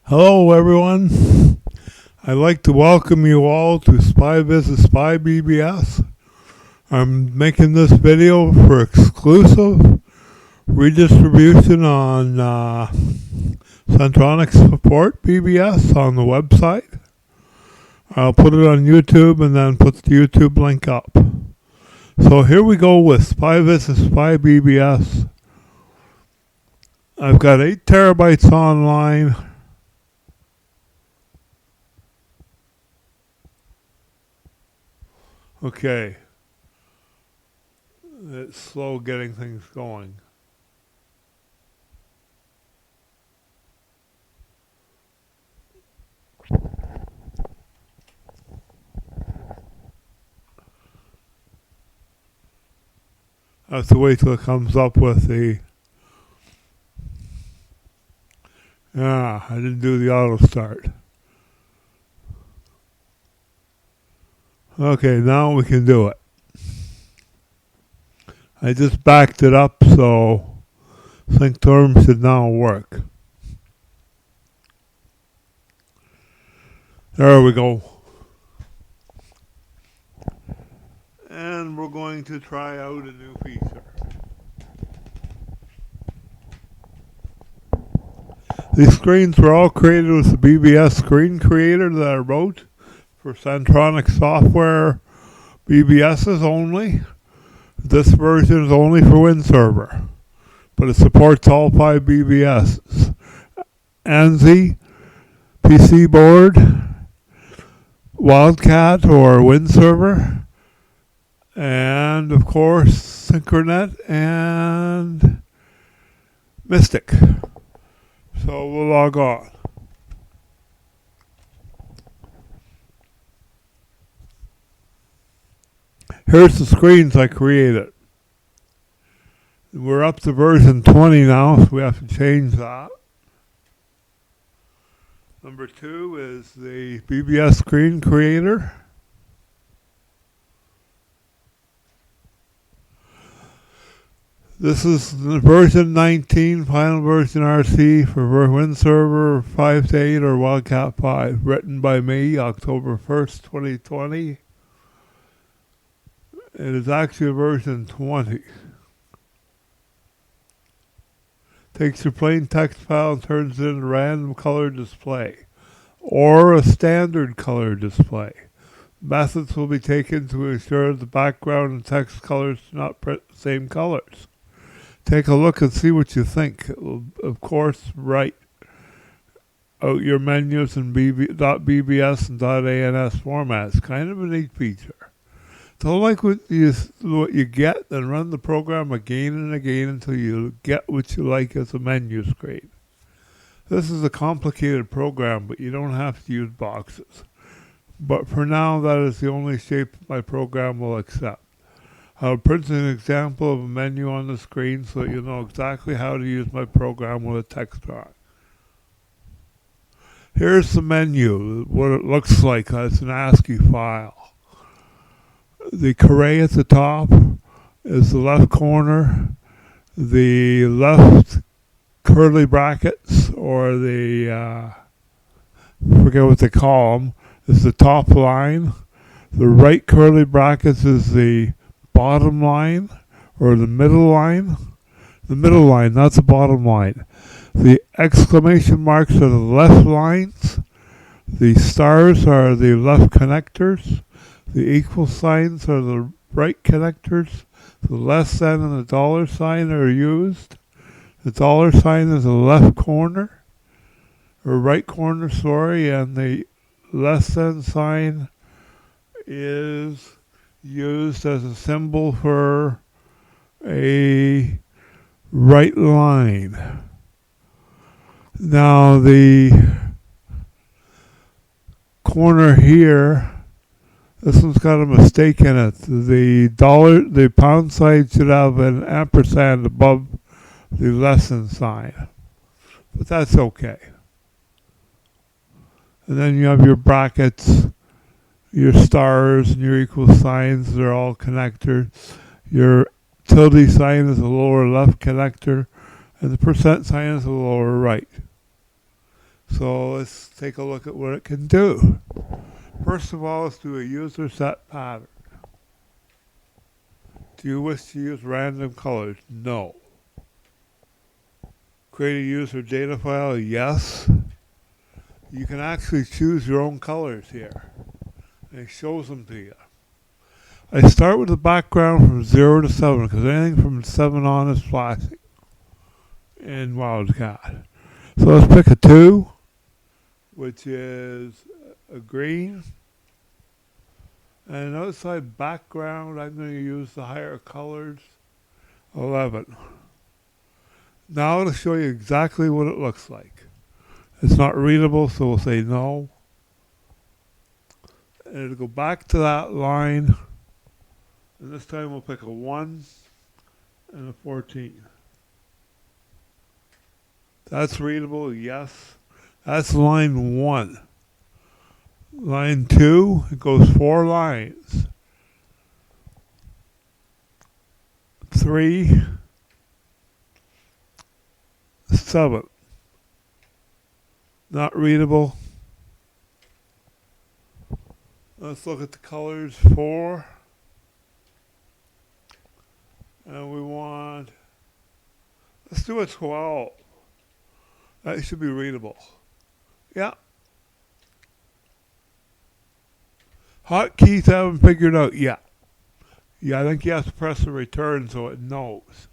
Hello everyone. I'd like to welcome you all to Spy Business Spy BBS. I'm making this video for exclusive redistribution on Santronics support BBS on the website. I'll put it on YouTube and then put the YouTube link up. So here we go with Spy Business Spy BBS. I've got 8 terabytes online. Okay, it's slow getting things going. I have to wait till it comes up with the... I didn't do the auto start. Okay, now we can do it. I just backed it up, so sync terms should now work. There we go. And we're going to try out a new feature. These screens were all created with the BBS screen creator that I wrote for Santronics software BBSs only. This version is only for Winserver, but it supports all 5 BBSs. ANSI, PC board, Wildcat or Winserver, and of course Synchronet and Mystic. So we'll log on. Here's the screens I created. We're up to version 20 now, so we have to change that. Number 2 is the BBS screen creator. This is the version 19, final version RC for Winserver 5.8 or Wildcat 5, written by me October 1st, 2020. It is actually version 20. Takes your plain text file and turns it into a random color display or a standard color display. Methods will be taken to ensure the background and text colors do not print the same colors. Take a look and see what you think. It will, of course, write out your menus in .bbs and .ans formats. Kind of a neat feature. Don't like what you get, then run the program again and again until you get what you like as a menu screen. This is a complicated program, but you don't have to use boxes. But for now, that is the only shape my program will accept. I'll print an example of a menu on the screen so that you know exactly how to use my program with a text on. Here's the menu, what it looks like. It's an ASCII file. The array at the top is the left corner. The left curly brackets, or the, forget what they call them, is the top line. The right curly brackets is the bottom line, or the middle line. The middle line, not the bottom line. The exclamation marks are the left lines. The stars are the left connectors. The equal signs are the right connectors. The less than and the dollar sign are used. The dollar sign is the left corner, or right corner, sorry, and the less than sign is used as a symbol for a right line. Now the corner here, this one's got a mistake in it. The pound sign should have an ampersand above the less than sign, but that's okay. And then you have your brackets, your stars, and your equal signs. They're all connectors. Your tilde sign is the lower left connector, and the percent sign is the lower right. So let's take a look at what it can do. First of all, let's do a user set pattern. Do you wish to use random colors? No. Create a user data file? Yes. You can actually choose your own colors here. And it shows them to you. I start with the background from 0 to 7 because anything from 7 on is flashing in Wildcat. So let's pick a 2, which is a green. And outside background, I'm going to use the higher colors, 11. Now it'll show you exactly what it looks like. It's not readable, so we'll say no. And it'll go back to that line. And this time we'll pick a 1 and a 14. That's readable, yes. That's line 1. Line 2, it goes 4 lines. 3, 7. Not readable. Let's look at the colors. 4. And we want, let's do a 12. That should be readable. Yeah. Hotkeys haven't figured out yet. Yeah, I think you have to press the return so it knows.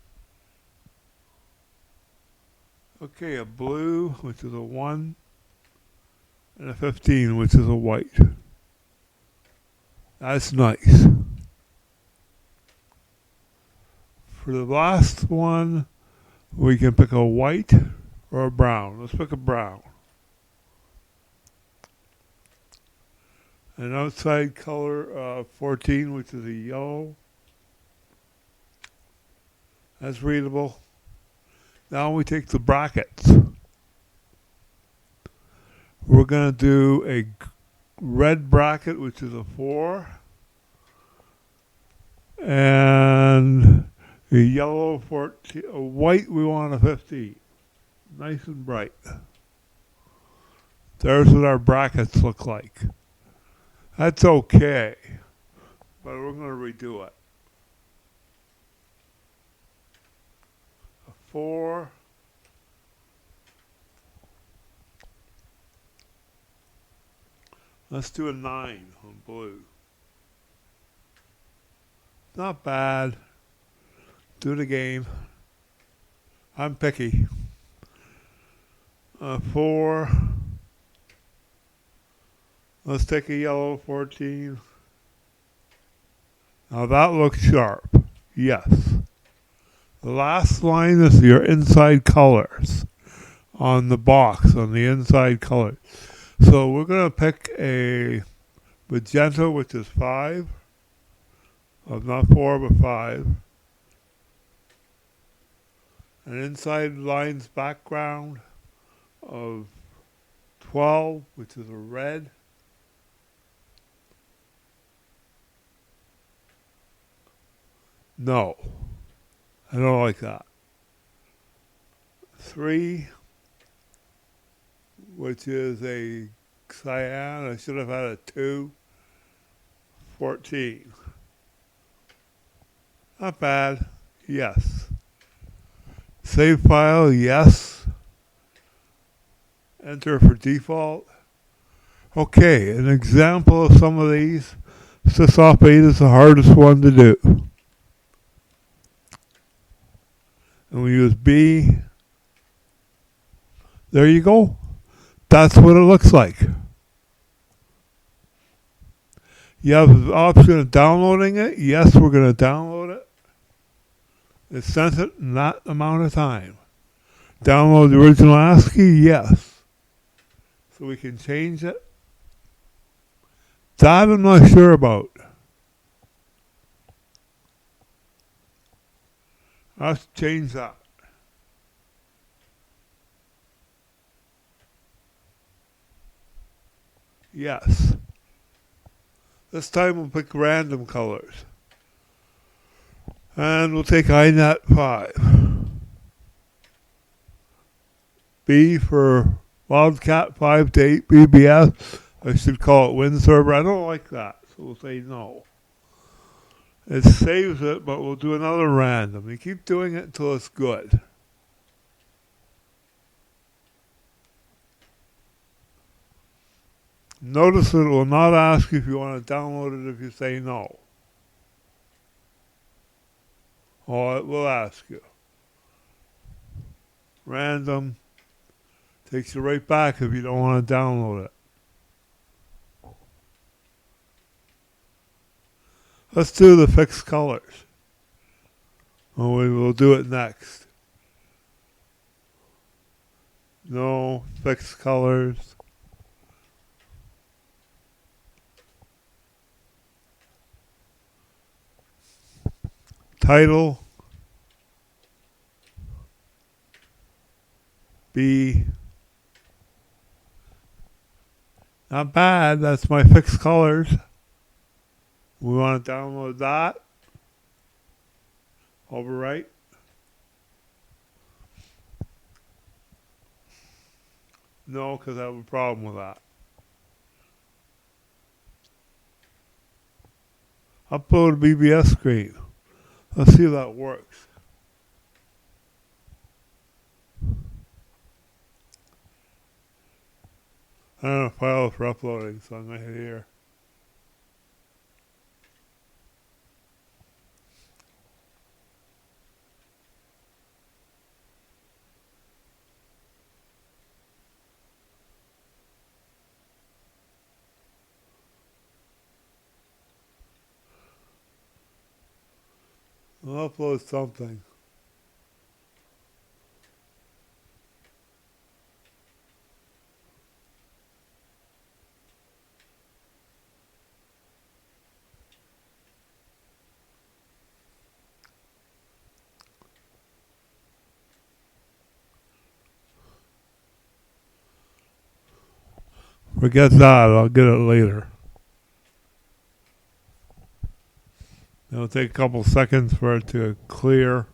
Okay, a blue, which is a 1, and a 15, which is a white. That's nice. For the last one, we can pick a white or a brown. Let's pick a brown. An outside color 14, which is a yellow. That's readable. Now we take the brackets. We're going to do a red bracket, which is a 4. And a yellow 14, a white we want a 15. Nice and bright. There's what our brackets look like. That's okay, but we're going to redo it. A 4. Let's do a 9 on blue. Not bad. Do it again. I'm picky. 4. Let's take a yellow 14. Now that looks sharp. Yes. The last line is your inside colors on the box, on the inside color. So we're going to pick a magenta, which is 5. Not 4, but 5. An inside lines background of 12, which is a red. No, I don't like that. 3, which is a cyan. I should have had a 2. 14. Not bad. Yes. Save file. Yes. Enter for default. Okay, an example of some of these. Sysop 8 is the hardest one to do. And we use B. There you go. That's what it looks like. You have the option of downloading it. Yes, we're going to download it. It sent it in that amount of time. Download the original ASCII. Yes. So we can change it. That I'm not sure about. Let's change that. Yes. This time we'll pick random colors. And we'll take INET 5. B for Wildcat 5 to 8 BBS. I should call it Winserver. I don't like that, so we'll say no. It saves it, but we'll do another random. You keep doing it until it's good. Notice it will not ask you if you want to download it if you say no. Or it will ask you. Random. Takes you right back if you don't want to download it. Let's do the fixed colors. Oh, we will do it next. No fixed colors. Title. B. Not bad. That's my fixed colors. We want to download that. Overwrite. No, because I have a problem with that. Upload BBS screen. Let's see if that works. I don't have a file for uploading, so I'm going to hit here. I'll upload something. Forget that, I'll get it later. It'll take a couple seconds for it to clear.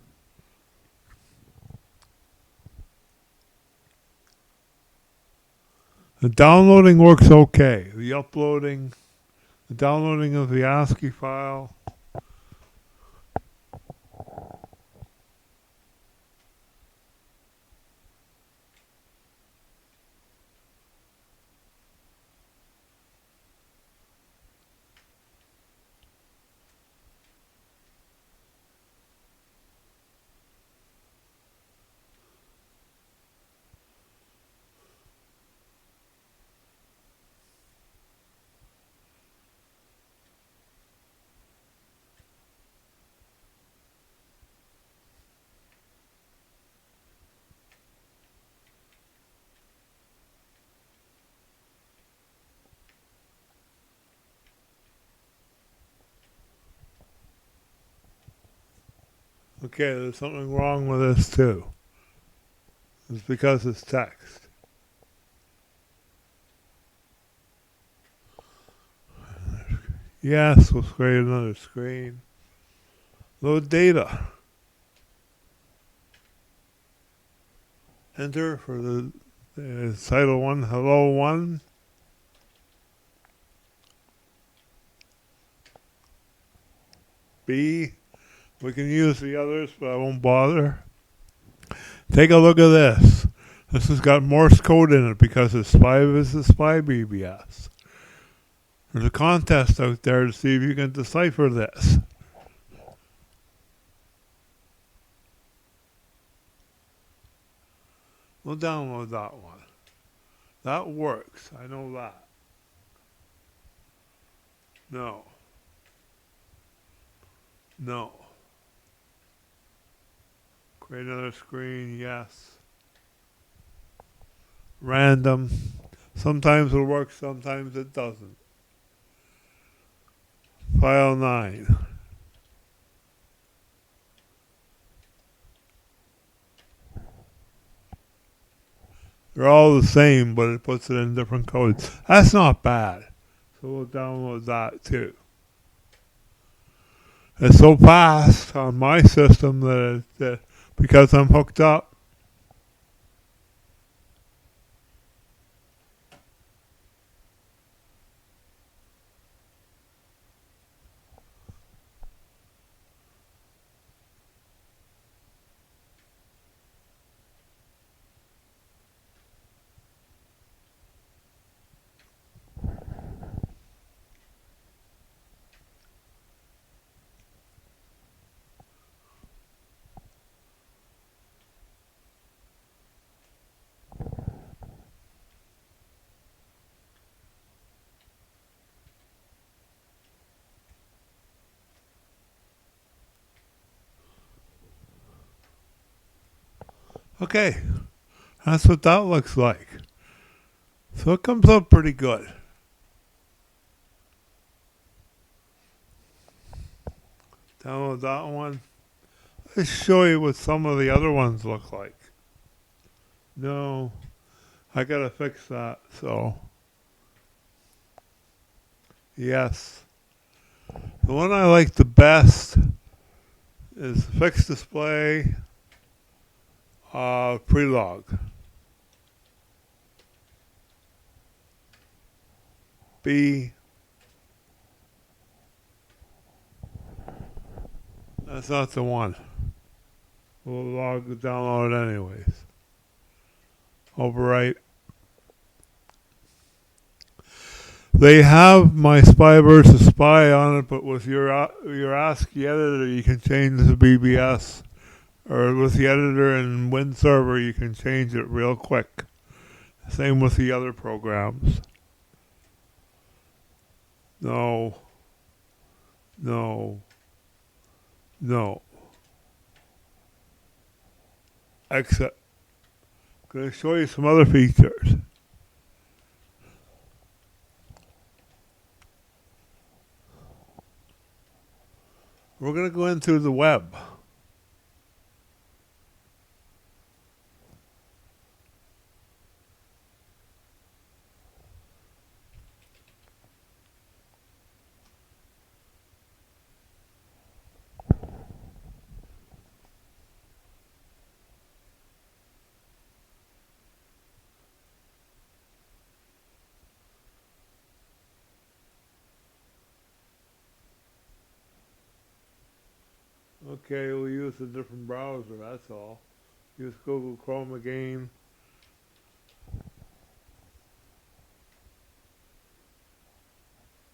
The downloading works okay. The downloading of the ASCII file. Okay, there's something wrong with this too. It's because it's text. Yes, let's create another screen. Load data. Enter for the title 1, hello 1. B. We can use the others, but I won't bother. Take a look at this. This has got Morse code in it because it's SPY is the SPY BBS. There's a contest out there to see if you can decipher this. We'll download that one. That works. I know that. No. No. Create another screen, yes. Random. Sometimes it'll work, sometimes it doesn't. File 9. They're all the same, but it puts it in different codes. That's not bad. So we'll download that too. It's so fast on my system that because I'm hooked up, Okay, that's what that looks like. So it comes up pretty good. Download that one. Let's show you what some of the other ones look like. No, I gotta fix that, so. Yes. The one I like the best is fixed display prelog. B. That's not the one. We'll download it anyways. Overwrite. They have my Spy versus Spy on it, but with your ASCII editor, you can change the BBS. Or with the editor in Winserver, you can change it real quick. Same with the other programs. No. Exit. I'm going to show you some other features. We're going to go into the web. Okay, we'll use a different browser, that's all. Use Google Chrome again.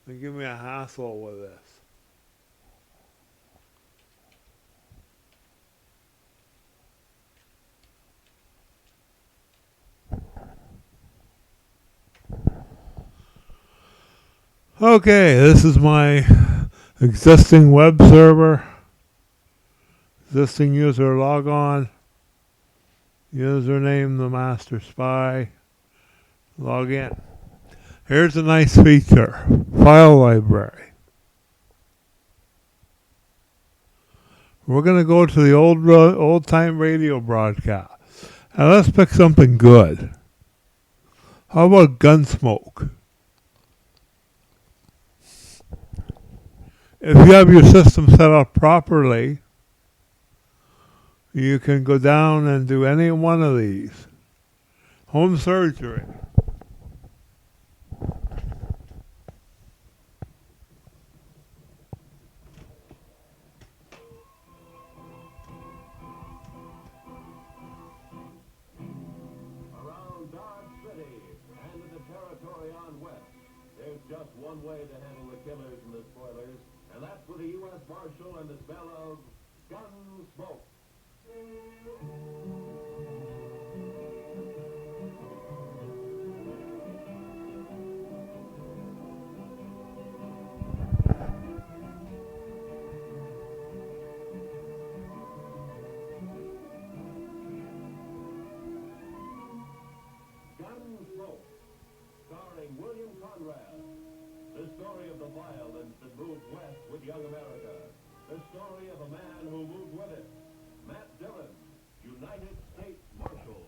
And give me a hassle with this. Okay, this is my existing web server. Existing user logon. Username the master spy. Log in. Here's a nice feature. File library. We're going to go to the old time radio broadcast. And let's pick something good. How about Gunsmoke? If you have your system set up properly, you can go down and do any one of these. Home surgery. Around Dodge City and in the territory on West, there's just one way to handle the killers and the spoilers, and that's with a U.S. Marshal and the smell of gun smoke. Gunsmoke, starring William Conrad. The story of the violence that moved west with young America. The story of a man who moved with it. Matt Dillon, United States Marshal.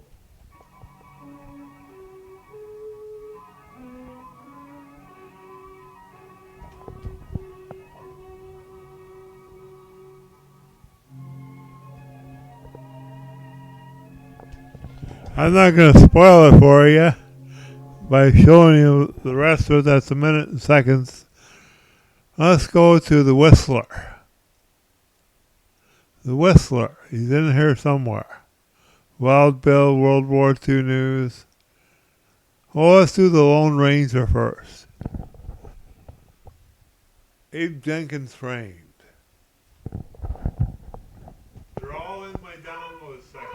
I'm not going to spoil it for you by showing you the rest of it. That's a minute and seconds. Let's go to the Whistler. The Whistler. He's in here somewhere. Wild Bill, World War II news. Well, let's do the Lone Ranger first. Abe Jenkins framed. They're all in my download section.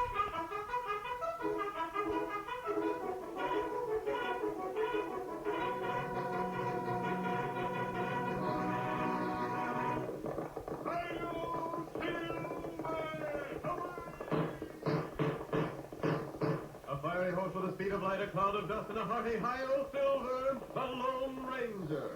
speed of light, a cloud of dust, and a hearty hi-yo silver, the Lone Ranger.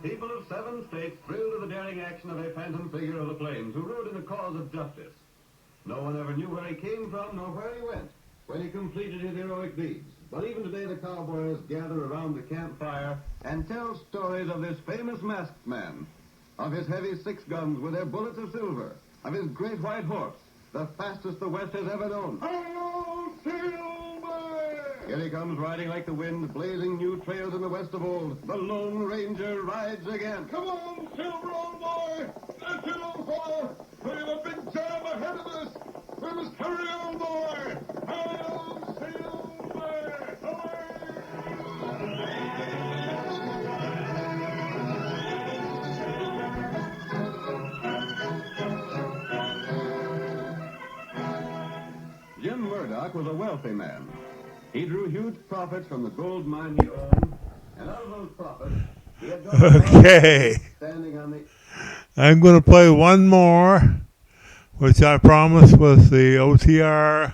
People of 7 states thrilled to the daring action of a phantom figure of the plains who rode in the cause of justice. No one ever knew where he came from nor where he went when he completed his heroic deeds. But even today the cowboys gather around the campfire and tell stories of this famous masked man, of his heavy 6 guns with their bullets of silver, of his great white horse, the fastest the West has ever known. Hello, Silver! Here he comes, riding like the wind, blazing new trails in the West of old. The Lone Ranger rides again. Come on, Silver, old boy! That's it, old fellow! We have a big jam ahead of us! We must hurry, old boy! Hello, Silver! Jim Murdoch was a wealthy man. He drew huge profits from the gold mine he owned, and out of those profits, he had got Okay. standing on the... I'm going to play one more, which I promised was the OTR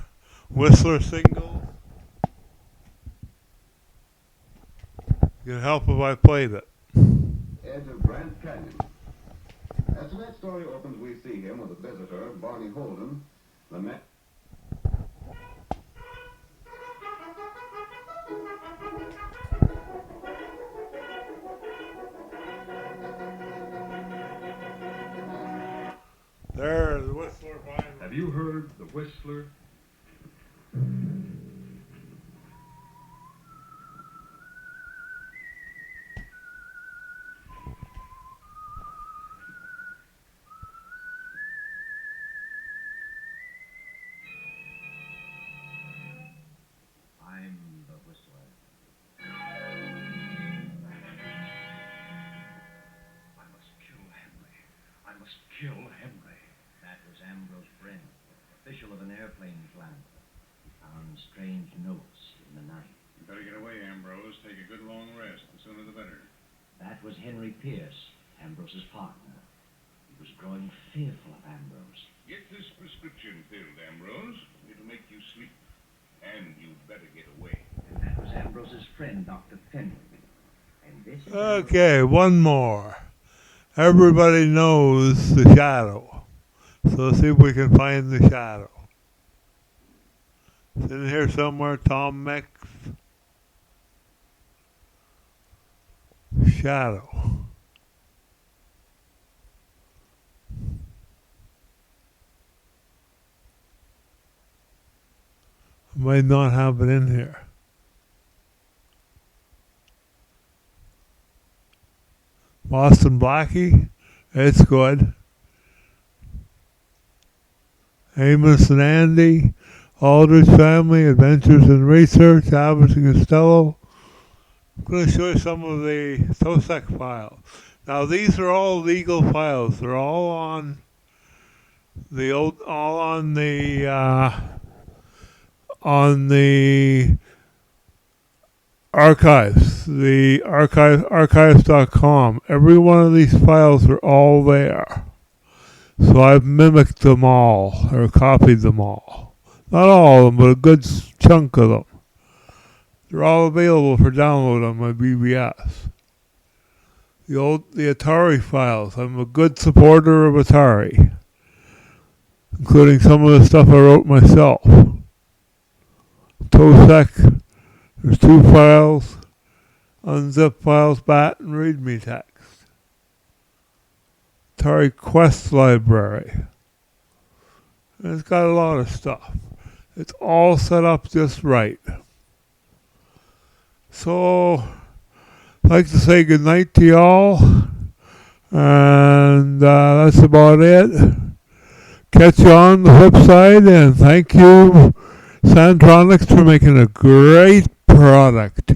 Whistler single. It'd help if I played it. Edge of Grant Canyon. As the next story opens, we see him with a visitor, Barney Holden, the man... There, the Whistler vinyl. Have you heard the Whistler? I'm the Whistler. I must kill Henry. I must kill Henry. That was Ambrose Brent, official of an airplane plant. He found strange notes in the night. You better get away, Ambrose. Take a good long rest. The sooner the better. That was Henry Pierce, Ambrose's partner. He was growing fearful of Ambrose. Get this prescription filled, Ambrose. It'll make you sleep. And you'd better get away. And that was Ambrose's friend, Dr. Fenwick. And this is Okay, one more. Everybody knows the shadow. So let's see if we can find the shadow. It's in here somewhere, Tom Mix. Shadow. I might not have it in here. Boston Blackie, it's good. Amos and Andy, Aldrich Family, Adventures in Research, Abbott and Costello. I'm going to show you some of the TOSEC files. Now these are all legal files. They're all on The old all on the archives, the archives.com. Every one of these files are all there. So I've mimicked them all, or copied them all. Not all of them, but a good chunk of them. They're all available for download on my BBS. The Atari files. I'm a good supporter of Atari, including some of the stuff I wrote myself. TOSEC, there's 2 files, unzip files, BAT, and README text. Atari Quest library. And it's got a lot of stuff. It's all set up just right. So, I'd like to say goodnight to y'all. And that's about it. Catch you on the flip side, and thank you, Santronics, for making a great product.